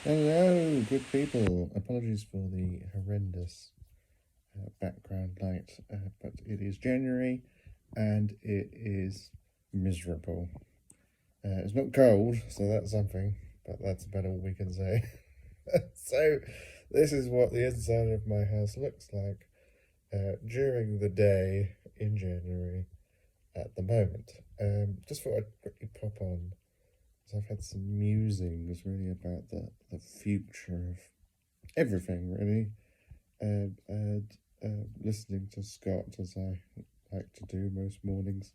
Hello, good people. Apologies for the horrendous background light, but it is January and it is miserable. It's not cold, so that's something, but that's about all we can say. So, this is what the inside of my house looks like during the day in January at the moment. Just thought I'd quickly pop on. So I've had some musings really about the future of everything, really. And listening to Scott as I like to do most mornings,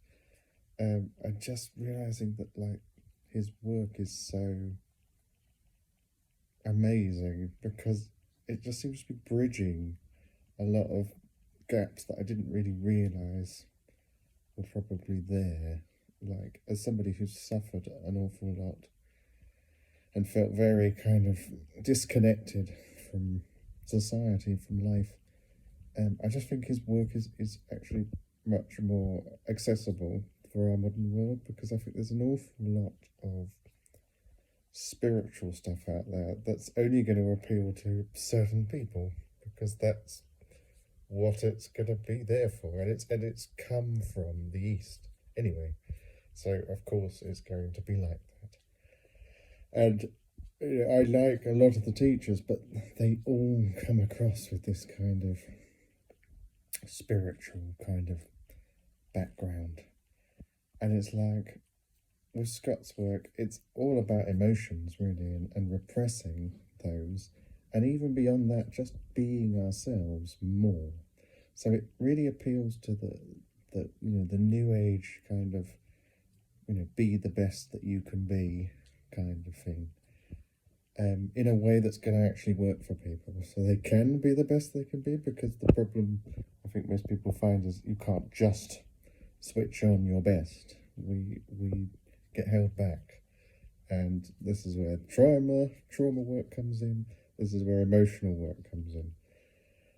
and just realizing that like his work is so amazing because it just seems to be bridging a lot of gaps that I didn't really realize were probably there. Like as somebody who's suffered an awful lot and felt very kind of disconnected from society, from life. I just think his work is actually much more accessible for our modern world because I think there's an awful lot of spiritual stuff out there that's only going to appeal to certain people because that's what it's going to be there for, and it's come from the East anyway. So of course it's going to be like that. And I like a lot of the teachers, but they all come across with this kind of spiritual kind of background. And it's like with Scott's work, it's all about emotions really and repressing those. And even beyond that, just being ourselves more. So it really appeals to the new age kind of, be the best that you can be kind of thing. In a way that's going to actually work for people. So they can be the best they can be, because the problem I think most people find is you can't just switch on your best. We get held back. And this is where trauma work comes in. This is where emotional work comes in.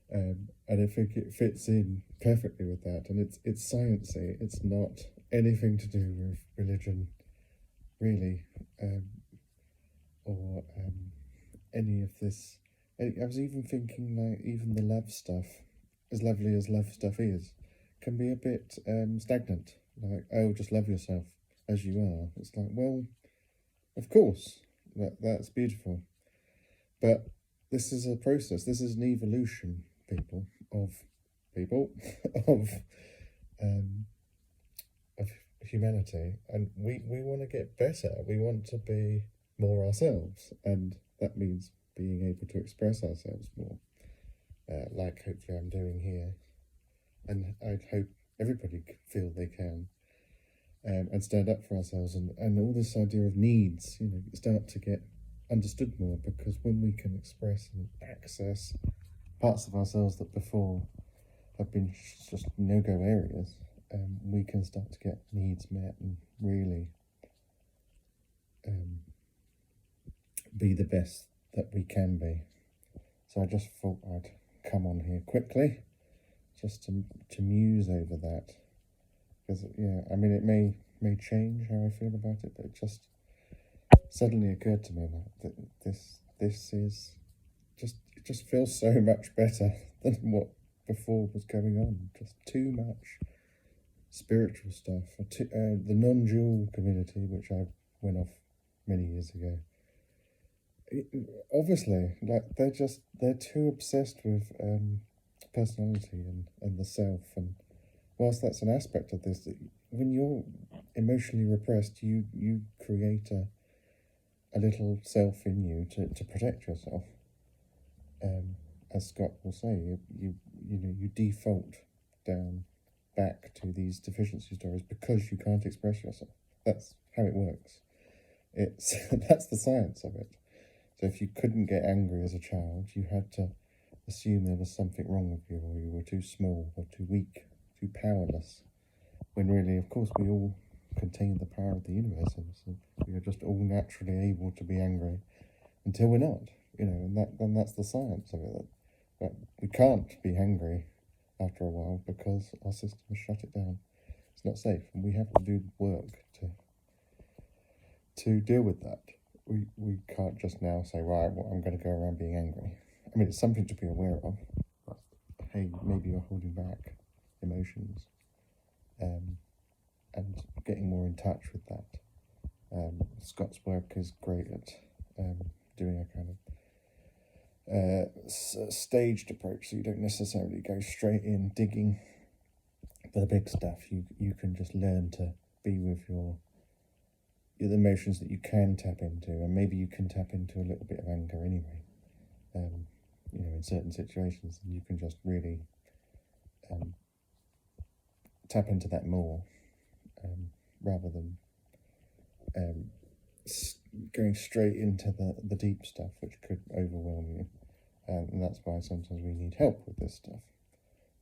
And I think it fits in perfectly with that. And it's sciencey. It's not anything to do with religion, really. Or any of this. I was even thinking, like, even the love stuff, as lovely as love stuff is, can be a bit stagnant. Like, oh, just love yourself as you are. It's like, well, of course, that's beautiful. But this is a process. This is an evolution, people, of um, of humanity, and we want to get better. We want to be more ourselves, and that means being able to express ourselves more, like hopefully I'm doing here, and I hope everybody feel they can, and stand up for ourselves, and all this idea of needs, start to get understood more, because when we can express and access parts of ourselves that before have been just no-go areas, we can start to get needs met and really be the best that we can be. So I just thought I'd come on here quickly just to muse over that, because I mean, it may change how I feel about it, but it just suddenly occurred to me that this is it just feels so much better than what before was going on. Just too much spiritual stuff. The non-dual community, which I went off many years ago, obviously, like they're too obsessed with personality and the self. And whilst that's an aspect of this, when you're emotionally repressed, you create a little self in you to protect yourself. As Scott will say, you default down back to these deficiency stories because you can't express yourself. That's how it works. It's that's the science of it. So if you couldn't get angry as a child, you had to assume there was something wrong with you, or you were too small, or too weak, too powerless. When really, of course, we all contain the power of the universe, and we are just all naturally able to be angry until we're not. And that's the science of it. But we can't be angry after a while because our system has shut it down. It's not safe, and we have to do the work to deal with that. we can't just now say, right, well, I'm going to go around being angry. I mean, it's something to be aware of, but hey, maybe you're holding back emotions, and getting more in touch with that. Scott's work is great at doing a kind of staged approach, so you don't necessarily go straight in digging for the big stuff. You can just learn to be with the emotions that you can tap into, and maybe you can tap into a little bit of anger anyway. In certain situations, and you can just really tap into that more, rather than going straight into the deep stuff, which could overwhelm you. And that's why sometimes we need help with this stuff.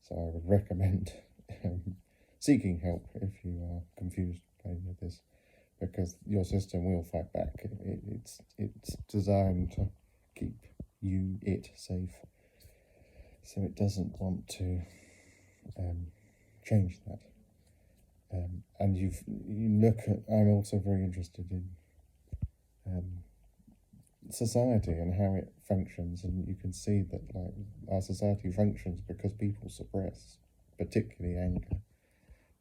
So I would recommend seeking help if you are confused by any of this, because your system will fight back. It's designed to keep it safe, so it doesn't want to change that. And you look at. I'm also very interested in society and how it functions, and you can see that like our society functions because people suppress, particularly anger,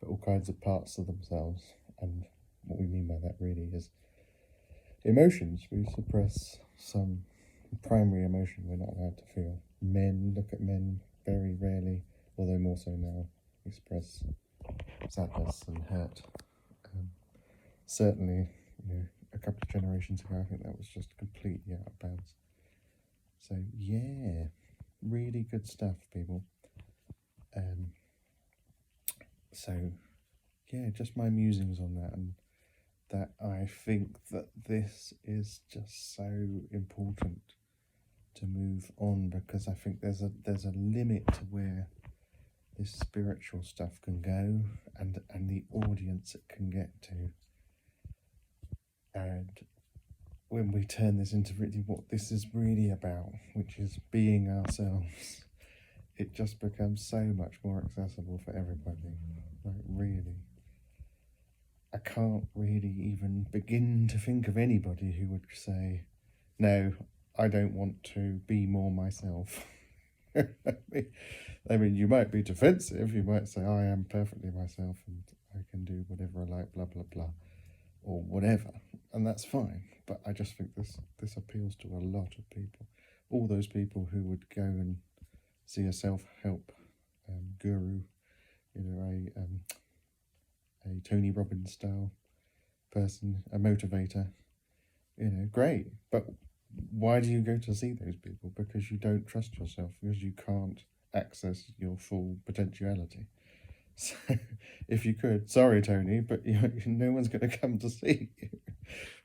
but all kinds of parts of themselves. And what we mean by that really is emotions. We suppress some primary emotion we're not allowed to feel. Look at men very rarely, although more so now, express sadness and hurt. Certainly, a couple of generations ago, I think that was just completely out of bounds. So yeah, really good stuff, people. So yeah, just my musings on that, and that I think that this is just so important to move on, because I think there's a limit to where this spiritual stuff can go, and the audience it can get to. And when we turn this into really what this is really about, which is being ourselves, it just becomes so much more accessible for everybody. Like, really, I can't really even begin to think of anybody who would say, no, I don't want to be more myself. I mean, you might be defensive, you might say, I am perfectly myself and I can do whatever I like, blah, blah, blah, or whatever, and that's fine. But I just think this appeals to a lot of people. All those people who would go and see a self-help guru, a Tony Robbins style person, a motivator, great. But why do you go to see those people? Because you don't trust yourself, because you can't access your full potentiality. So if you could, sorry Tony, but no one's going to come to see you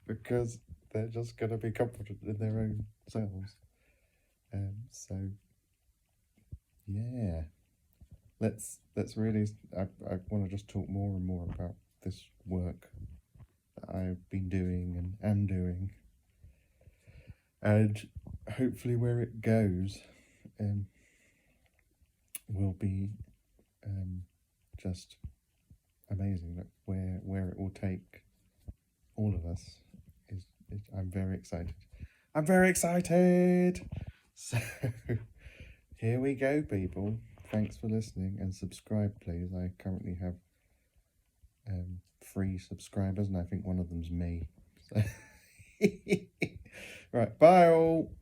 because they're just going to be confident in their own selves. So yeah, let's really. I want to just talk more and more about this work that I've been doing and am doing, and hopefully where it goes will be just amazing. Like where it will take all of us is I'm very excited. I'm very excited. So here we go, people. Thanks for listening, and subscribe, please. I currently have 3 subscribers, and I think one of them's me. So right, bye all.